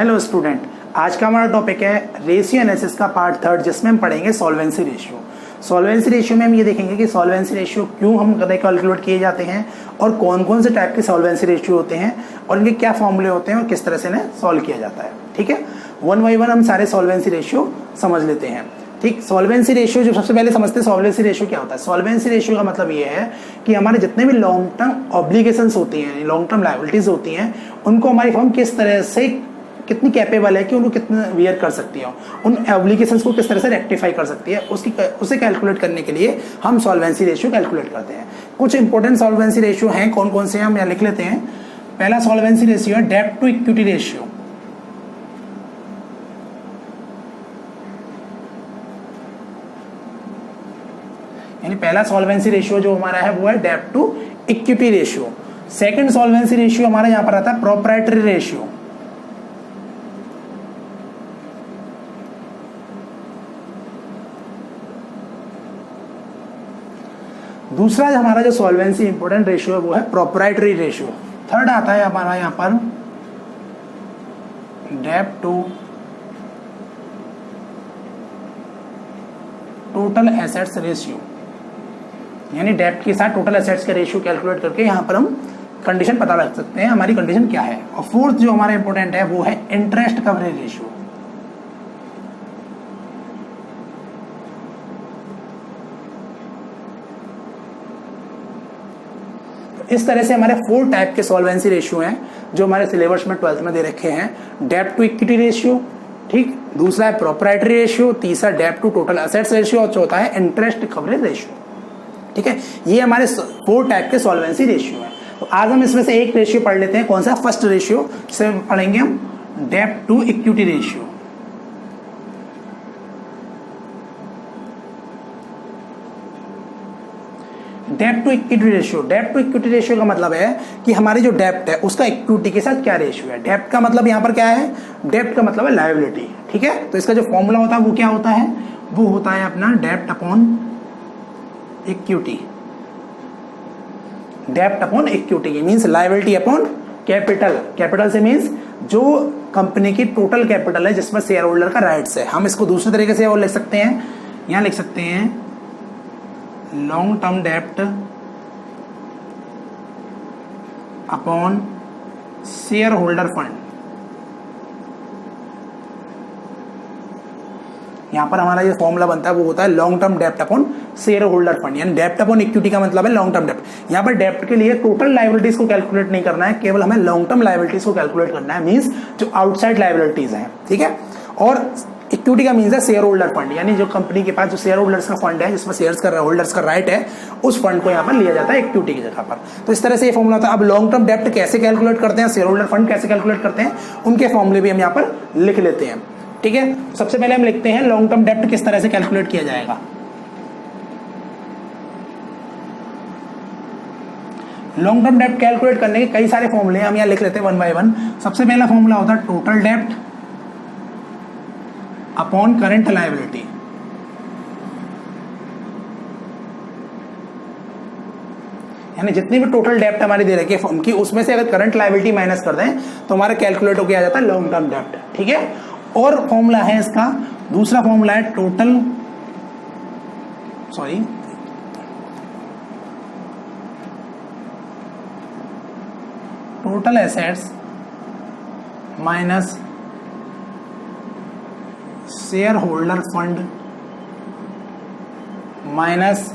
Hello student, आज का हमारा टॉपिक है रेशियो एनालिसिस का पार्ट थर्ड, जिसमें हम पढ़ेंगे सॉल्वेंसी रेशियो। सॉल्वेंसी रेशियो में हम ये देखेंगे कि सॉल्वेंसी रेशियो क्यों हम कैलकुलेट किए जाते हैं और कौन कौन से टाइप के सॉल्वेंसी रेशियो होते हैं और इनके क्या फॉर्मूले होते हैं और किस तरह से इन्हें सॉल्व किया जाता है। ठीक है, वन बाई वन हम सारे सॉल्वेंसी रेशियो समझ लेते हैं। ठीक, सॉल्वेंसी रेशियो जो सबसे पहले समझते हैं, सॉल्वेंसी रेशियो क्या होता है। सॉल्वेंसी रेशियो का मतलब ये है कि हमारे जितने भी लॉन्ग टर्म ऑब्लिगेशंस होती हैं, लॉन्ग टर्म लायबिलिटीज होती हैं, उनको हमारी फर्म किस तरह से कितनी कैपेबल है कि उनको कितना वियर कर सकती है, उन एब्लिकेशंस को किस तरह से रेक्टिफाई कर सकती है, उसे कैलकुलेट करने के लिए हम सॉल्वेंसी रेशियो कैलकुलेट करते हैं। कुछ इंपॉर्टेंट सॉल्वेंसी रेशियो हैं, कौन कौन से हैं हम यहाँ लिख लेते हैं। पहला सॉल्वेंसी रेशियो है डेब्ट टू इक्विटी रेशियो। यानी पहला सॉल्वेंसी रेशियो जो हमारा है वो है डेब्ट to equity ratio. Second solvency ratio हमारा यहां पर आता है प्रोप्राइटरी रेशियो। दूसरा हमारा जो सॉल्वेंसी इंपॉर्टेंट रेशियो है वो है प्रोप्राइटरी रेशियो। थर्ड आता है हमारा यहां पर डेब्ट टू टोटल एसेट्स रेशियो। यानी डेब्ट के साथ टोटल एसेट्स का रेशियो कैलकुलेट करके यहां पर हम कंडीशन पता लग सकते हैं हमारी कंडीशन क्या है। और फोर्थ जो हमारा इंपॉर्टेंट है वो है इंटरेस्ट कवरेज रेशियो। इस तरह से हमारे 4 टाइप के सॉल्वेंसी रेशियो हैं जो हमारे सिलेबस में 12th में दे रखे हैं। डेब्ट टू इक्विटी रेशियो, ठीक, दूसरा है प्रोप्राइटरी रेशियो, तीसरा डेब्ट टू टोटल एसेट्स रेशियो और चौथा है इंटरेस्ट कवरेज रेशियो। ठीक है, ये हमारे 4 टाइप के सॉल्वेंसी रेशियो हैं। तो आज हम इसमें से एक रेशियो पढ़ लेते हैं। कौन सा? फर्स्ट रेशियो से पढ़ेंगे हम डेब्ट टू इक्विटी रेशियो। डेब्ट टू इक्विटी रेशियो। डेब्ट टू इक्विटी रेशियो का मतलब है कि हमारी जो डेब्ट है उसका इक्विटी के साथ क्या रेशियो है। डेब्ट का मतलब यहाँ पर क्या है? डेब्ट का मतलब है लायबिलिटी। ठीक है, तो इसका जो फॉर्मूला होता है वो क्या होता है? वो होता है अपना डेब्ट अपॉन इक्विटी। डेब्ट upon equity means liability upon capital. Capital से मींस जो कंपनी की टोटल कैपिटल है जिसमें शेयर होल्डर का राइट्स है। हम इसको दूसरे तरीके से और लिख सकते हैं, यहां लिख सकते हैं लॉन्ग टर्म डेब्ट अपॉन शेयर होल्डर फंड। यहां पर हमारा जो फॉर्मूला बनता है वो होता है लॉन्ग टर्म डेब्ट अपॉन शेयर होल्डर फंड। यानी डेब्ट अपॉन इक्विटी का मतलब है लॉन्ग टर्म डेब्ट। यहां पर डेब्ट के लिए टोटल लायबिलिटीज को कैलकुलेट नहीं करना है, केवल हमें लॉन्ग टर्म लायबिलिटीज को कैलकुलेट करना है, मींस जो आउटसाइड लायबिलिटीज हैं। ठीक है, और इक्विटी का मीन्स है शेयर होल्डर फंड, यानी जो कंपनी के पास जो शेयर होल्डर्स का फंड है जिसमें शेयर्स का होल्डर्स का राइट है, उस फंड को यहाँ पर लिया जाता है इक्विटी की जगह पर। तो इस तरह से ये फॉर्मूला होता है। अब लॉन्ग टर्म डेब्ट कैसे कैलकुलेट करते हैं, शेयर होल्डर फंड कैसे कैलकुलेट करते हैं, उनके फॉर्मूले भी हम यहाँ पर लिख लेते हैं। ठीक है, सबसे पहले हम लिखते हैं लॉन्ग टर्म डेब्ट किस तरह से कैलकुलेट किया जाएगा। लॉन्ग टर्म डेब्ट कैलकुलेट करने के कई सारे फॉर्मूले हम यहाँ लिख लेते हैं वन बाय वन। सबसे पहला फॉर्मूला होता है टोटल डेब्ट अपॉन करंट लायबिलिटी। यानी जितनी भी टोटल डेब्ट हमारी दे रखी है फर्म की, उसमें से अगर करंट लायबिलिटी माइनस कर दें तो हमारा कैलकुलेट होकर आ जाता है लॉन्ग टर्म डेब्ट। ठीक है, और फॉर्मूला है इसका, दूसरा फॉर्मूला है total assets minus share holder fund minus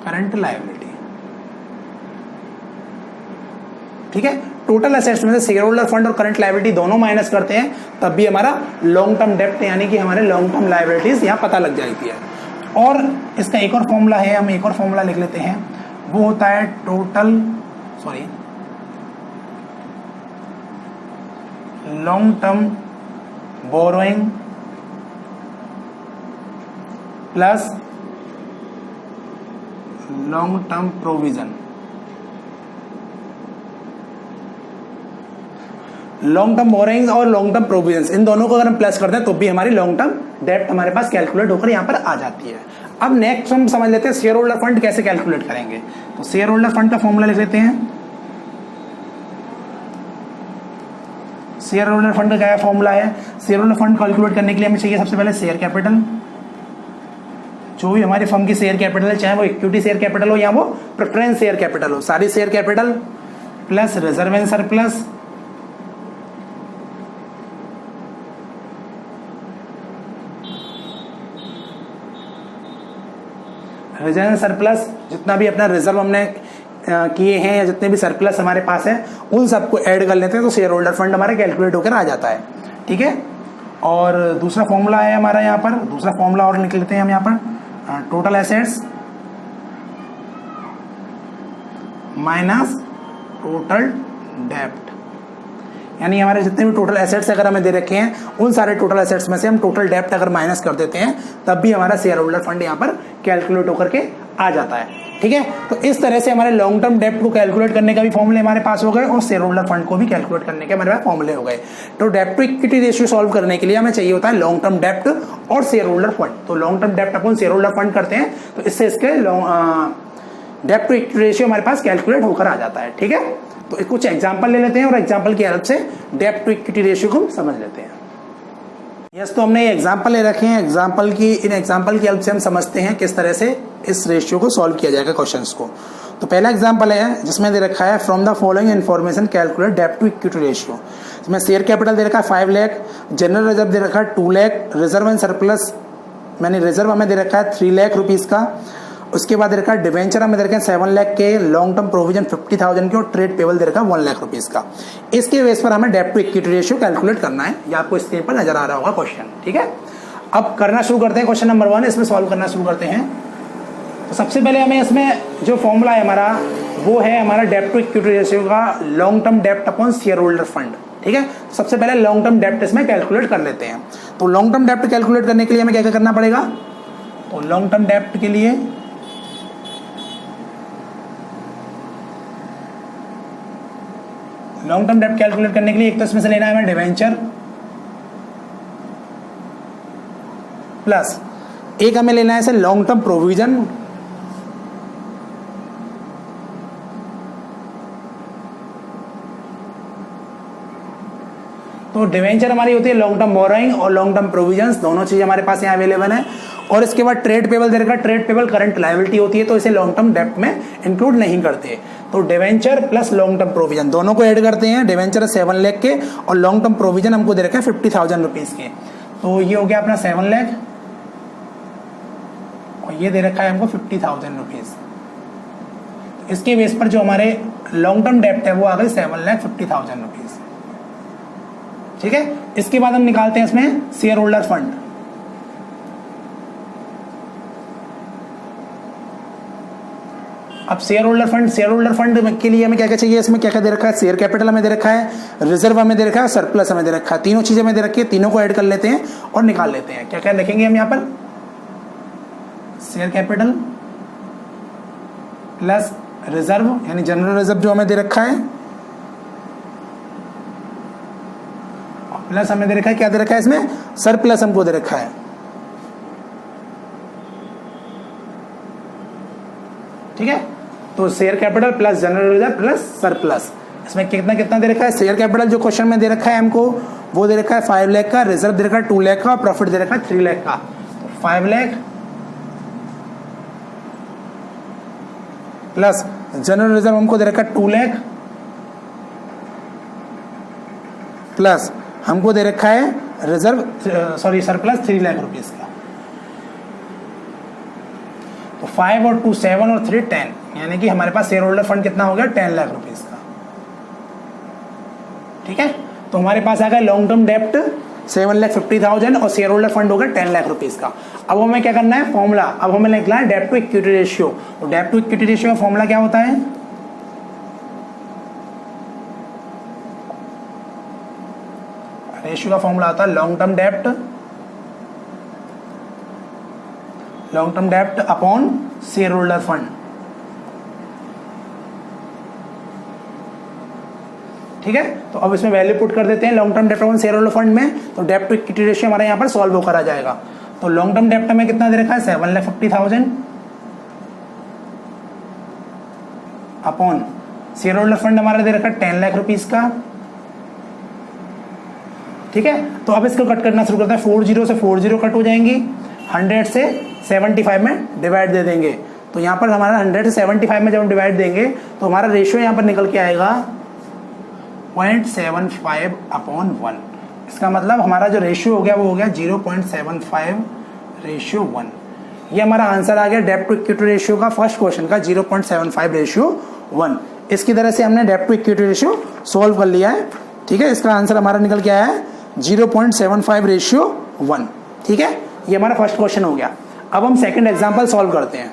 current liability. ठीक है, टोटल एसेट्स में से शेयर होल्डर फंड और करंट लायबिलिटी दोनों माइनस करते हैं, तब भी हमारा लॉन्ग टर्म डेब्ट यानी कि हमारे लॉन्ग टर्म लायबिलिटीज यहां पता लग जाती है। और इसका एक और फॉर्मूला है, हम एक और फॉर्मूला लिख लेते हैं, वो होता है long term borrowing plus long term provision. Long term borrowings और लॉन्ग टर्म प्रोविजंस, इन दोनों को अगर हम प्लस करते हैं तो भी हमारी लॉन्ग टर्म डेब्ट हमारे पास कैलकुलेट होकर यहाँ पर आ जाती है। अब नेक्स्ट हम समझ लेते हैं शेयर होल्डर फंड कैसे कैलकुलेट करेंगे। तो शेयर होल्डर फंड का फॉर्मूला लिख लेते हैं, शेयर होल्डर फंड का क्या फॉर्मूला है? शेयर होल्डर फंड कैलकुलेट करने के लिए हमें चाहिए सबसे पहले शेयर कैपिटल। जो भी हमारी फर्म की शेयर कैपिटल है, चाहे वो इक्विटी शेयर कैपिटल हो या वो प्रेफरेंस शेयर कैपिटल हो, सारी share capital plus reserve and surplus reserve surplus, जितना भी अपना रिजर्व हमने किए हैं या जितने भी सरप्लस हमारे पास है उन सबको ऐड कर लेते हैं तो शेयर होल्डर फंड हमारा कैलकुलेट होकर आ जाता है। ठीक है, और दूसरा फॉर्मूला है हमारा यहाँ पर, दूसरा फॉर्मूला और निकल लेते हैं हम यहाँ पर, टोटल एसेट्स माइनस टोटल डेप्ट, यानी हमारे जितने भी टोटल एसेट्स अगर हमें दे रखे हैं उन सारे टोटल एसेट्स में से हम टोटल डेप्ट अगर माइनस कर देते हैं तब भी हमारा शेयर होल्डर फंड यहाँ पर कैलकुलेट होकर के आ जाता है। ठीक है, तो इस तरह से हमारे लॉन्ग टर्म डेप्ट को कैलकुलेट करने का भी फॉर्मूले हमारे पास हो गए और शेयर होल्डर फंड को भी कैलकुलेट करने के हमारे पास फॉर्मूले हो गए। तो डेप्ट टू इक्विटी रेशियो सॉल्व करने के लिए हमें चाहिए होता है लॉन्ग टर्म डेप्ट और शेयर होल्डर फंड। तो लॉन्ग टर्म डेप्ट अपन शेयर होल्डर फंड करते हैं तो इससे इसके डेप्ट टू इक्विटी रेशियो हमारे पास कैलकुलेट होकर आ जाता है। ठीक है, तो कुछ एग्जांपल ले लेते हैं और एग्जांपल की हेल्प से डेप्ट टू इक्विटी रेशियो को समझ लेते हैं। यस, तो हमने ये एग्जांपल ले रखे हैं, इन एग्जांपल की हेल्प से हम समझते हैं किस तरह से इस रेशियो को सॉल्व किया जाएगा क्वेश्चंस को। तो पहला एग्जांपल है जिसमें दे रखा है from the following information calculate डेप्ट टू इक्विटी रेशियो। इसमें शेयर कैपिटल दे रखा है 5 लाख, जनरल रिजर्व दे रखा है 2 लाख, रिजर्व एंड सरप्लस मैंने रिजर्व हमें दे रखा है 3 लाख रुपीज का, उसके बाद दे रखा है डिवेंचर हमें दे रखा है 7 लाख के, लॉन्ग टर्म प्रोविजन 50,000 के और ट्रेड पेबल दे रखा है 1 लाख रुपीज का। इसके बेस पर हमें डेप्ट टू इक्विटी रेशियो कैलकुलेट करना है, ये आपको स्क्रीन पर नजर आ रहा होगा क्वेश्चन। ठीक है, अब करना शुरू करते हैं। क्वेश्चन नंबर 1 इसमें सॉल्व करना शुरू करते हैं। तो सबसे पहले हमें इसमें जो फॉर्मूला है हमारा वो है हमारा डेप्ट टू इक्विटी रेशियो का लॉन्ग टर्म डेप्ट अपॉन शेयर होल्डर फंड। ठीक है, सबसे पहले लॉन्ग टर्म डेप्ट इसमें कैलकुलेट कर लेते हैं। तो लॉन्ग टर्म डेप्ट कैलकुलेट करने के लिए हमें क्या क्या करना पड़ेगा? तो लॉन्ग टर्म डेप्ट के लिए लॉन्ग टर्म डेप्ट कैलकुलेट करने के लिए एक तो इसमें से लेना है हमें डिवेंचर प्लस एक हमें लेना है लॉन्ग टर्म प्रोविजन तो डिवेंचर हमारी होती है लॉन्ग टर्म बोरोइंग और लॉन्ग टर्म प्रोविजंस, दोनों चीज हमारे पास यहाँ अवेलेबल है। और इसके बाद ट्रेड पेबल दे रखा, ट्रेड पेबल करंट लायबिलिटी होती है तो इसे लॉन्ग टर्म डेप्ट में इंक्लूड नहीं करते। तो debenture plus long term provision दोनों को ऐड करते हैं। डिवेंचर 7 लाख के और लॉन्ग टर्म प्रोविजन हमको दे रखा है 50,000 रुपीज के, तो ये हो गया अपना 7 लाख और ये दे रखा है हमको 50,000 रुपीज। इसके बेस पर जो हमारे लॉन्ग टर्म डेप्ट है वो आ गई 7,50,000 रुपीज। ठीक है, इसके बाद हम निकालते हैं इसमें शेयर होल्डर फंड। अब शेयर होल्डर फंड के लिए हमें क्या क्या चाहिए? इसमें क्या क्या दे रखा है? शेयर कैपिटल हमें दे रखा है, रिजर्व हमें दे रखा है, सरप्लस हमें दे रखा है, तीनों चीजें हमें दे रखी है, तीनों को ऐड कर लेते हैं और निकाल लेते हैं। क्या क्या लिखेंगे हम यहाँ पर? शेयर कैपिटल प्लस रिजर्व यानी जनरल रिजर्व जो हमें दे रखा है प्लस हमें दे रखा है, क्या दे रखा है इसमें? सरप्लस हमको दे रखा है। ठीक है, तो share capital plus general reserve plus surplus, इसमें कितना कितना दे रखा है? शेयर कैपिटल जो क्वेश्चन में दे रखा है हमको वो दे रखा है 5 लाख का, रिजर्व दे रखा है 2 लाख का और प्रॉफिट दे रखा है 3 लाख का। तो 5 लाख प्लस जनरल रिजर्व हमको दे रखा है 2 लाख प्लस हमको दे रखा है रिजर्व सरप्लस 3 लाख रुपीज का। तो 5 और 2 7 और 3 10, यानी कि हमारे पास शेयर होल्डर फंड कितना हो गया? 10 लाख रुपीज का। ठीक है, तो हमारे पास आ गया लॉन्ग टर्म डेप्ट 7,50,000 और शेयर होल्डर फंड हो गया 10 लाख रुपीज का। अब हमें क्या करना है? फॉर्मूला अब हमें निकला है डेप्ट टू इक्विटी रेशियो। तो डेप्ट टू इक्विटी रेशियो का फॉर्मूला क्या होता है? रेशियो का फॉर्मूला आता है लॉन्ग टर्म डेप्ट अपॉन शेयर होल्डर फंड। ठीक है, तो अब इसमें वैल्यू पुट कर देते हैं लॉन्ग टर्म डेप्ट अपॉन शेयर होल्डर फंड में, तो डेप्ट टू इक्विटी रेशियो हमारे यहाँ पर सॉल्व होकर आ जाएगा। तो लॉन्ग टर्म डेप्ट में कितना दे रखा है? 7,50,000 अपॉन शेयर होल्डर फंड हमारा दे रखा है 10 लाख रुपीज का ठीक है, तो अब इसको कट करना शुरू करते हैं। 40 से 40 कट हो जाएंगी, 100 से 75 में डिवाइड दे देंगे। तो यहाँ पर हमारा 100 से 75 में जब हम डिवाइड देंगे तो हमारा रेशियो यहाँ पर निकल के आएगा 0.75/1। इसका मतलब हमारा जो रेशियो हो गया वो हो गया 0.75/1। ये हमारा आंसर आ गया डेब्ट टू इक्विटी रेशियो का, फर्स्ट क्वेश्चन का 0.75/1। इसकी तरह से हमने डेब्ट टू इक्विटी रेशियो सॉल्व कर लिया है। ठीक है, इसका आंसर हमारा निकल के आया है 0.75/1। ठीक है, ये हमारा फर्स्ट क्वेश्चन हो गया। अब हम सेकंड एग्जांपल सॉल्व करते हैं।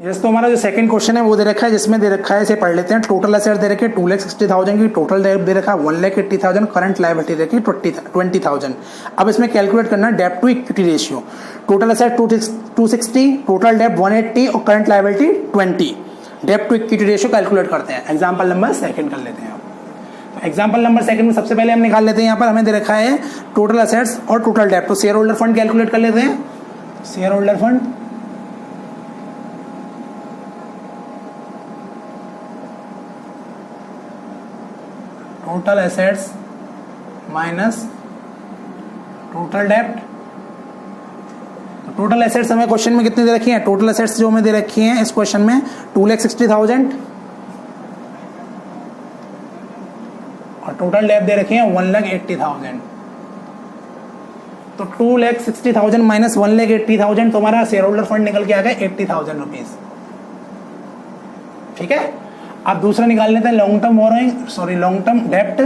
यस, तो हमारा जो सेकंड क्वेश्चन है वो दे रखा है, जिसमें दे रखा है, इसे पढ़ लेते हैं। टोटल एसेट दे रखी है 2,60,000 की, टोटल डेब्ट दे रखा है 1,80,000, करंट लायबिलिटी दे रखी है 20,000। अब इसमें कैलकुलेट करना है डेब्ट to equity ratio. Total asset 260, total डेब्ट 180 और करंट लायबिलिटी 20। डेब्ट टू इक्विटी रेशियो कैलकुलेट करते हैं। एग्जाम्पल नंबर सेकंड कर लेते हैं। तो एग्जाम्पल नंबर सेकंड में सबसे पहले हम निकाल लेते हैं, यहाँ पर हमें दे रखा है टोटल एसेट्स और टोटल डेब्ट। तो शेयर होल्डर फंड कैलकुलेट कर लेते हैं। Share holder fund total assets minus total डेब्ट। टोटल एसेट्स हमें क्वेश्चन में कितनी दे रखी है? टोटल एसेट्स जो हमें दे रखी हैं इस क्वेश्चन में 2,60,000 और टोटल डेब्ट दे रखी है 1,80,000। तो 2,60,000 माइनस 1,80,000 तो हमारा शेयर होल्डर फंड निकल के आ गया 80,000 रुपीज। ठीक है, अब दूसरा निकाल लेते हैं long term borrowing, sorry long term डेब्ट।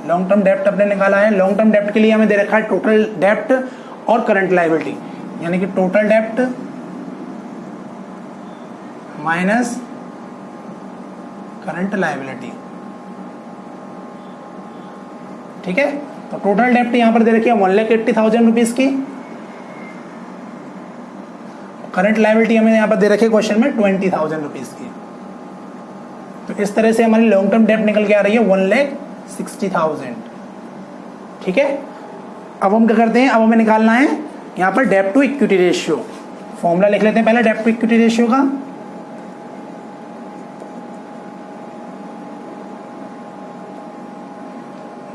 लॉन्ग टर्म डेब्ट अपने निकाला है। लॉन्ग टर्म डेब्ट के लिए हमें दे रखा है टोटल डेब्ट और करंट लायबिलिटी, यानी कि टोटल डेब्ट माइनस करंट लायबिलिटी। ठीक है, तो टोटल डेब्ट यहां पर दे रखी है 1,80,000 रुपीज की, करंट लायबिलिटी हमें यहां पर दे रखी है क्वेश्चन में 20,000 रुपीज की। तो इस तरह से हमारी लॉन्ग टर्म डेब्ट निकल के आ रही है 1,60,000। ठीक है, अब हम क्या करते हैं, अब हमें निकालना है यहां पर डेब्ट टू इक्विटी रेशियो। फॉर्मूला लिख लेते हैं पहले डेब्ट टू इक्विटी रेशियो का।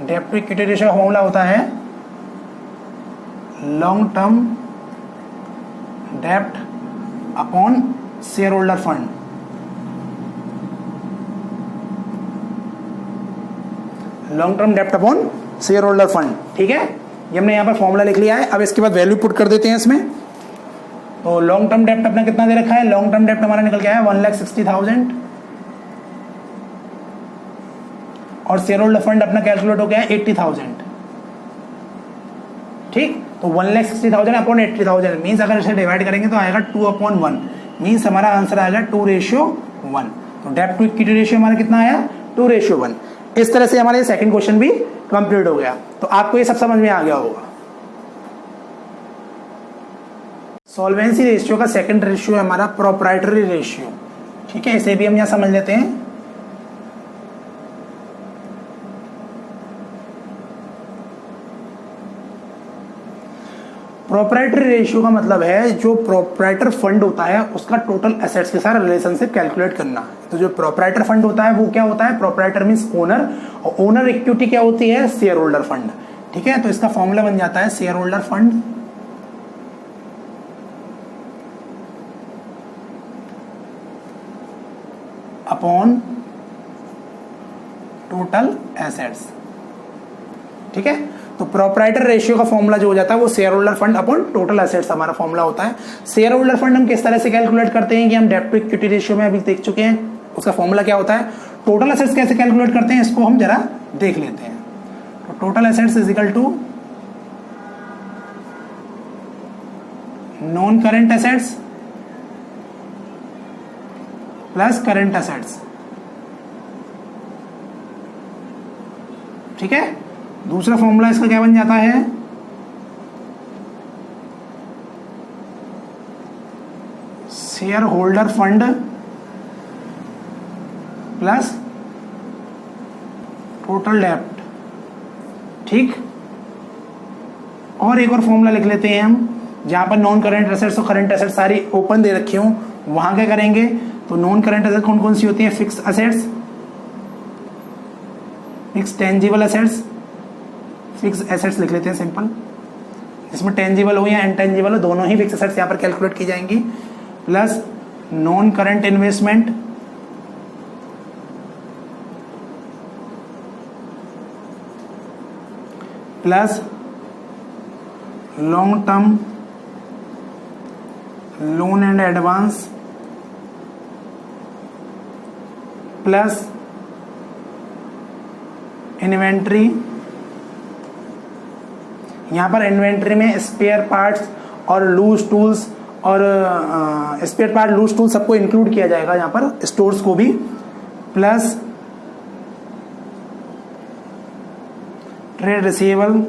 डेब्ट टू इक्विटी रेशियो का फॉर्मूला होता है लॉन्ग टर्म डेब्ट upon share holder fund. Long term डेब्ट अपॉन शेयर होल्डर फंड। ठीक है, ये हमने यहां पर फॉर्मूला लिख लिया है। अब इसके बाद वैल्यू पुट कर देते हैं इसमें। तो लॉन्ग टर्म डेब्ट अपना कितना दे रखा है? लॉन्ग टर्म डेब्ट हमारा निकल गया है 1,60,000 और शेयर होल्डर फंड अपना कैलकुलेट हो गया है 80,000। ठीक, तो 1,60,000 अपॉन 80,000 मीन्स अगर इसे डिवाइड करेंगे तो आएगा 2/1, मीन्स हमारा आंसर आएगा 2:1। तो डेब्ट टू इक्विटी रेशियो हमारा कितना आया? 2:1। इस तरह से हमारा सेकंड क्वेश्चन भी कंप्लीट हो गया। तो आपको ये सब समझ में आ गया होगा। सॉल्वेंसी रेशियो का सेकंड रेशियो है हमारा प्रोप्राइटरी रेशियो। ठीक है, इसे भी हम यहां समझ लेते हैं। प्रोप्राइटरी रेशियो का मतलब है जो प्रोप्राइटर फंड होता है उसका टोटल एसेट्स के साथ रिलेशनशिप कैलकुलेट करना। तो जो प्रोप्राइटर फंड होता है वो क्या होता है? प्रोप्राइटर मींस ओनर, और ओनर इक्विटी क्या होती है? Share holder fund. ठीक है, तो इसका फॉर्मूला बन जाता है share holder fund upon total assets. ठीक है, तो प्रोप्राइटर रेशियो का फॉर्मूला जो हो जाता है वो share holder fund upon total assets हमारा फॉर्मूला होता है। शेयर होल्डर फंड हम किस तरह से कैलकुलेट करते हैं कि हम डेब्ट टू इक्विटी रेशियो में अभी देख चुके हैं, उसका फॉर्मूला क्या होता है। टोटल एसेट्स कैसे कैलकुलेट करते हैं इसको हम जरा देख लेते हैं। तो total assets is equal to non current assets plus current assets. ठीक है, दूसरा फॉर्मूला इसका क्या बन जाता है? Share holder fund plus total डेब्ट। ठीक, और एक और फॉर्मूला लिख लेते हैं हम, जहां पर नॉन करेंट एसेट्स और करेंट एसेट्स सारी ओपन दे रखी हूं, वहां क्या करेंगे? तो नॉन करेंट एसेट्स कौन कौन सी होती है? Fix assets, fix tangible assets, fix assets लिख लेते हैं सिंपल, जिसमें टेंजिबल हो या इनटेंजिबल हो दोनों ही फिक्स एसेट्स यहाँ पर कैलकुलेट की जाएंगी, plus non current investment, plus long term loan and advance, plus inventory. यहाँ पर इन्वेंट्री में स्पेयर पार्ट्स और लूज टूल्स और स्पेयर पार्ट लूज टूल सबको इंक्लूड किया जाएगा यहाँ पर, स्टोर्स को भी, प्लस ट्रेड रिसीवेबल,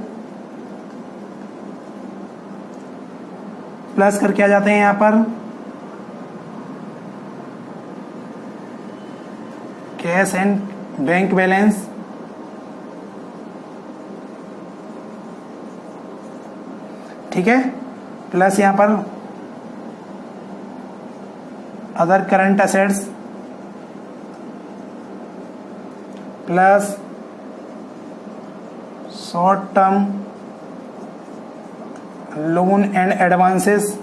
प्लस करके आ जाते हैं यहाँ पर कैश एंड बैंक बैलेंस, ठीक है, प्लस यहाँ पर other current assets, plus short term loan and advances.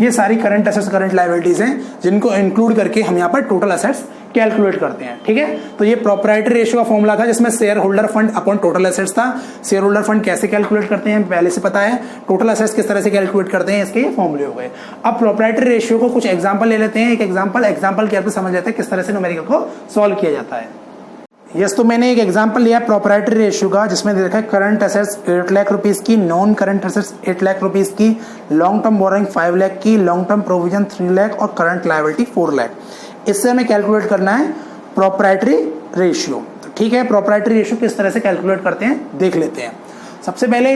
ये सारी करंट असेट्स करंट लायबिलिटीज हैं जिनको इंक्लूड करके हम यहाँ पर टोटल असेट्स कैलकुलेट करते हैं, ठीक है। तो ये प्रोप्राइटरी रेशियो का फॉर्मूला था जिसमें share holder fund upon total assets था। शेयर होल्डर फंड कैसे कैलकुलेट करते हैं पहले से पता है, टोटल असेट्स किस तरह से कैलकुलेट करते हैं, इसके ये फॉर्मूले हो गए। अब प्रोप्राइटरी रेशियो को कुछ एग्जांपल ले लेते हैं, एक एग्जांपल के आप समझ लेते हैं किस तरह से न्यूमेरिकल को सॉल्व किया जाता है। यस, तो मैंने एक एग्जांपल लिया प्रोप्राइटरी रेशियो का जिसमें देखा है करंट असेट्स 8 लाख रुपीस की, non current assets 8 lakh rupees की, लॉन्ग टर्म बोरोइंग 5 लाख की, लॉन्ग टर्म प्रोविजन 3 लाख और करंट लायबिलिटी 4 लाख। इससे हमें कैलकुलेट करना है प्रोप्राइटरी रेशियो। तो ठीक है, प्रोप्राइटरी रेशियो किस तरह से कैलकुलेट करते हैं देख लेते हैं। सबसे पहले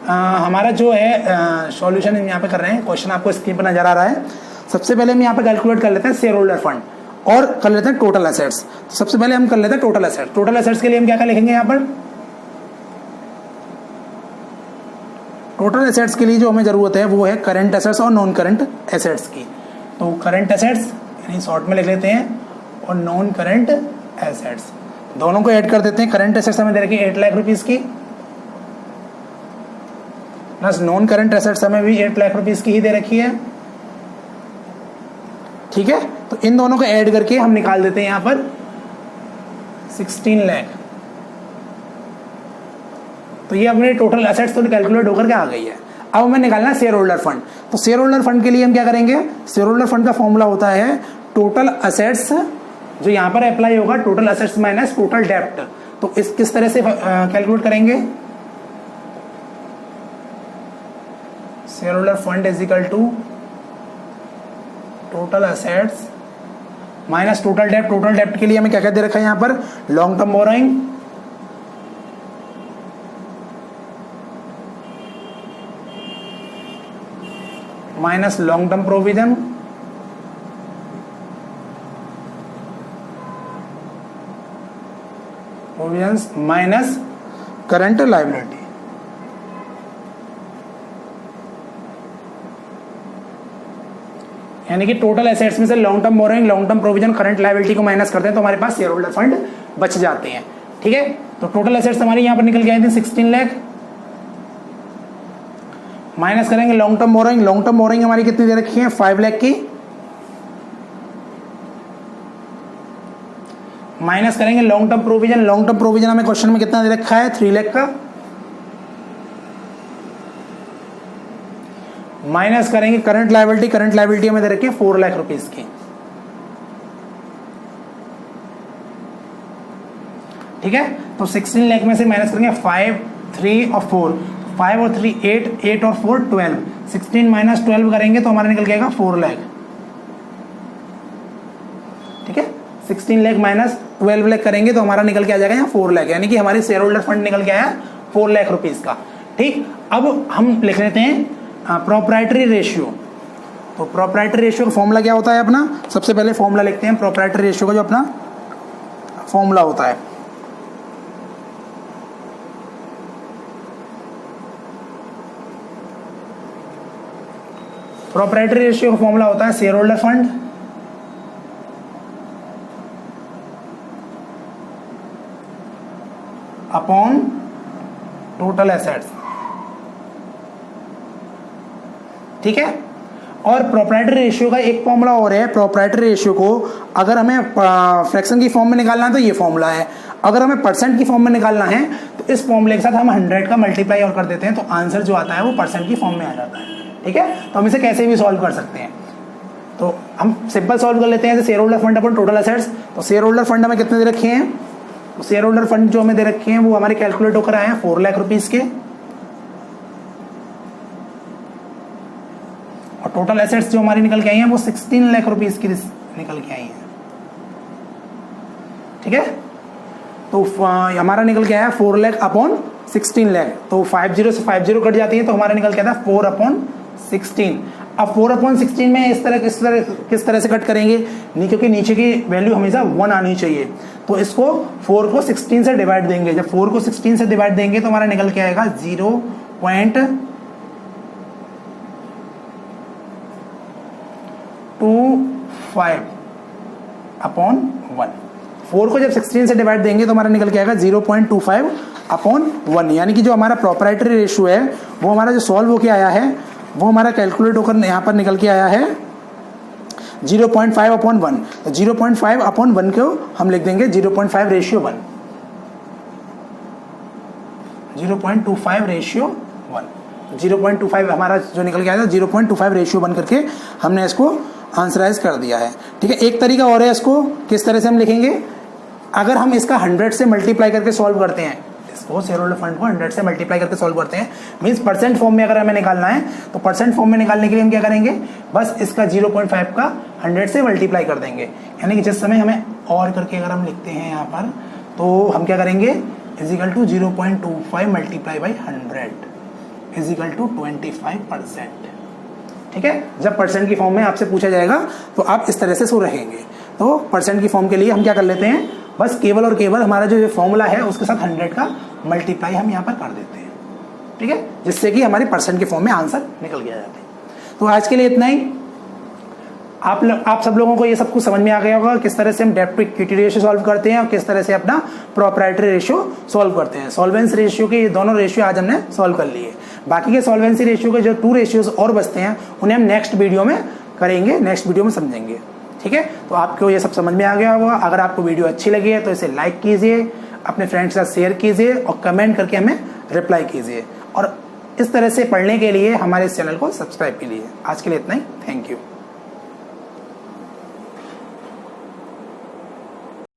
हमारा जो है सॉल्यूशन यहाँ पे कर रहे हैं, क्वेश्चन आपको स्क्रीन पर नजर आ रहा है। सबसे पहले हम यहाँ पे कैलकुलेट कर लेते हैं शेयर होल्डर फंड और कर लेते हैं टोटल असेट्स। तो सबसे पहले हम कर लेते हैं टोटल असेट्स। टोटल असेट्स के लिए हम क्या क्या लिखेंगे यहाँ पर, टोटल असेट्स के लिए जो हमें जरूरत है वो है करंट असेट्स और नॉन करंट असेट्स की। तो करंट असेट्स यानी शॉर्ट में लिख लेते हैं और नॉन करंट एसेट्स दोनों को ऐड कर देते हैं। करंट एसेट्स हमें दे रखी है 8 लाख रुपीस की, प्लस नॉन करंट एसेट्स हमें भी 8 लाख रुपीस की ही दे रखी है, ठीक है। तो इन दोनों को ऐड करके हम निकाल देते हैं यहाँ पर 16 लाख। तो ये अपने टोटल एसेट्स तो कैलकुलेट होकर के आ गई है। अब हमें निकालना है शेयर होल्डर फंड। तो शेयर होल्डर फंड के लिए हम क्या करेंगे, शेयर होल्डर फंड का फॉर्मूला होता है टोटल असेट्स, जो यहाँ पर अप्लाई होगा टोटल असेट्स माइनस टोटल डेप्ट। तो इस किस तरह से कैलकुलेट करेंगे, share holder fund is equal to total assets minus total डेप्ट। टोटल डेप्ट के लिए हमें क्या क्या दे रखा है यहाँ पर, long term borrowing, minus long term provision, minus current liability. यानी कि टोटल एसेट्स में से long term borrowing, long term provision, current liability को माइनस करते हैं तो हमारे पास शेयर होल्डर फंड बच जाते हैं, ठीक है। तो टोटल एसेट्स हमारी यहां पर निकल के आई थी 16 लाख, माइनस करेंगे long term borrowing. Long term borrowing हमारी कितनी दे रखी है, 5 लाख की, माइनस करेंगे long term provision. Long term provision हमें क्वेश्चन में कितना दे रखा है, 3 लाख का, माइनस करेंगे करंट लायबिलिटी। करंट लायबिलिटी हमें दे रखी है 4 लाख रुपीस की, ठीक है। तो 16 लाख में से माइनस करेंगे 5, 3 और 4, 5 और 3 8, 8 और 4 12, 16 माइनस 12 करेंगे तो हमारा निकल जाएगा 4 लाख, ठीक है। 16 लाख माइनस 12 लाख करेंगे तो हमारा निकल के आ जाएगा यहाँ 4 लाख, यानी कि हमारे शेयर होल्डर फंड निकल के आया 4 लाख रुपीस का, ठीक। अब हम लिख लेते हैं प्रोप्राइटरी रेशियो। तो प्रोप्राइटरी रेशियो का फॉर्मूला क्या होता है अपना, सबसे पहले फॉर्मूला लिखते हैं प्रोप्राइटरी रेशियो का, जो अपना फॉर्मूला होता है प्रोप्राइटरी रेशियो का फॉर्मूला होता है share holder fund upon total assets, ठीक है। और प्रोप्राइटरी रेशियो का एक फॉर्मूला और है। प्रोप्राइटरी रेशियो को अगर हमें फ्रैक्शन की फॉर्म में निकालना है तो ये फॉर्मूला है, अगर हमें परसेंट की फॉर्म में निकालना है तो इस फॉर्मूले के साथ हम 100 का मल्टीप्लाई और कर देते हैं, तो आंसर जो आता है वो परसेंट की फॉर्म में आ जाता है, ठीक है। तो हम इसे कैसे भी सॉल्व कर सकते हैं, तो हम सिंपल सॉल्व कर लेते हैं। जैसे शेयर होल्डर फंड अपन टोटल एसेट्स, तो शेयर होल्डर फंड हमें कितने दे रखे हैं, तो शेयर होल्डर फंड जो हमें दे रखे हैं वो हमारे कैलकुलेट होकर आए हैं 4 लाख रुपीज के, और टोटल एसेट्स जो हमारी निकल के आई हैं वो 16 लाख रुपीज की निकल के आई हैं, ठीक है। तो हमारा निकल के आया 4 लाख अपॉन 16 लाख, तो 50 से 50 कट जाती है, तो हमारा निकल के आता है 4 अपॉन 16। अब 4 अपॉन 16 में किस तरह से कट करेंगे, नहीं, क्योंकि नीचे की वैल्यू हमेशा 1 आनी चाहिए, तो इसको 4 को 16 से डिवाइड देंगे। जब 4 को 16 से डिवाइड देंगे तो हमारा निकल के आएगा 0.25 अपॉन 1। 4 को जब 16 से डिवाइड देंगे तो हमारा निकल के आएगा 0.25 अपॉन 1, यानी कि जो हमारा प्रोप्राइटरी रेशियो है वो हमारा जो सॉल्व होके आया है वो हमारा कैलकुलेट होकर यहाँ पर निकल के आया है 0.5 अपॉन 1। तो 0.5 अपॉन 1 को हम लिख देंगे 0.5 रेशियो 1, 0.25 रेशियो 1, 0.25 हमारा जो निकल के आया था 0.25 रेशियो 1 करके हमने इसको आंसराइज कर दिया है, ठीक है। एक तरीका और है, इसको किस तरह से हम लिखेंगे, अगर हम इसका 100 से मल्टीप्लाई करके सॉल्व करते हैं, इसको शेयर होल्डर फंड को 100 से मल्टीप्लाई करके सॉल्व करते हैं, मींस परसेंट फॉर्म में अगर हमें निकालना है तो परसेंट फॉर्म में निकालने के लिए हम क्या करेंगे, बस इसका 0.5 का 100 से मल्टीप्लाई कर देंगे, यानी कि जिस समय हमें और करके अगर हम लिखते हैं यहाँ पर, तो हम क्या करेंगे, equal to 0.25 multiply by 100 equal to 25%, ठीक है। जब परसेंट की फॉर्म में आपसे पूछा जाएगा तो आप इस तरह से सो रहेंगे। तो परसेंट की फॉर्म के लिए हम क्या कर लेते हैं, बस केवल और केवल हमारा जो फॉर्मूला है उसके साथ 100 का मल्टीप्लाई हम यहाँ पर कर देते हैं, ठीक है, जिससे कि हमारे परसेंट के फॉर्म में आंसर निकल गया जाता है। तो आज के लिए इतना ही। आप सब लोगों को ये सब कुछ समझ में आ गया होगा किस तरह से हम डेब्ट टू इक्विटी रेशियो सॉल्व करते हैं और किस तरह से अपना प्रोप्राइटरी रेशियो सॉल्व करते हैं। सॉल्वेंसी रेशियो के ये दोनों रेशियो आज हमने सॉल्व कर लिए। बाकी के सॉल्वेंसी रेशियो के जो 2 रेशियोज और बचते हैं उन्हें हम नेक्स्ट वीडियो में करेंगे, नेक्स्ट वीडियो में समझेंगे, ठीक है। तो आपको ये सब समझ में आ गया होगा। अगर आपको वीडियो अच्छी लगी है तो इसे लाइक कीजिए, अपने फ्रेंड्स के साथ शेयर कीजिए और कमेंट करके हमें रिप्लाई कीजिए, और इस तरह से पढ़ने के लिए हमारे इस चैनल को सब्सक्राइब कीजिए। आज के लिए इतना ही, थैंक यू।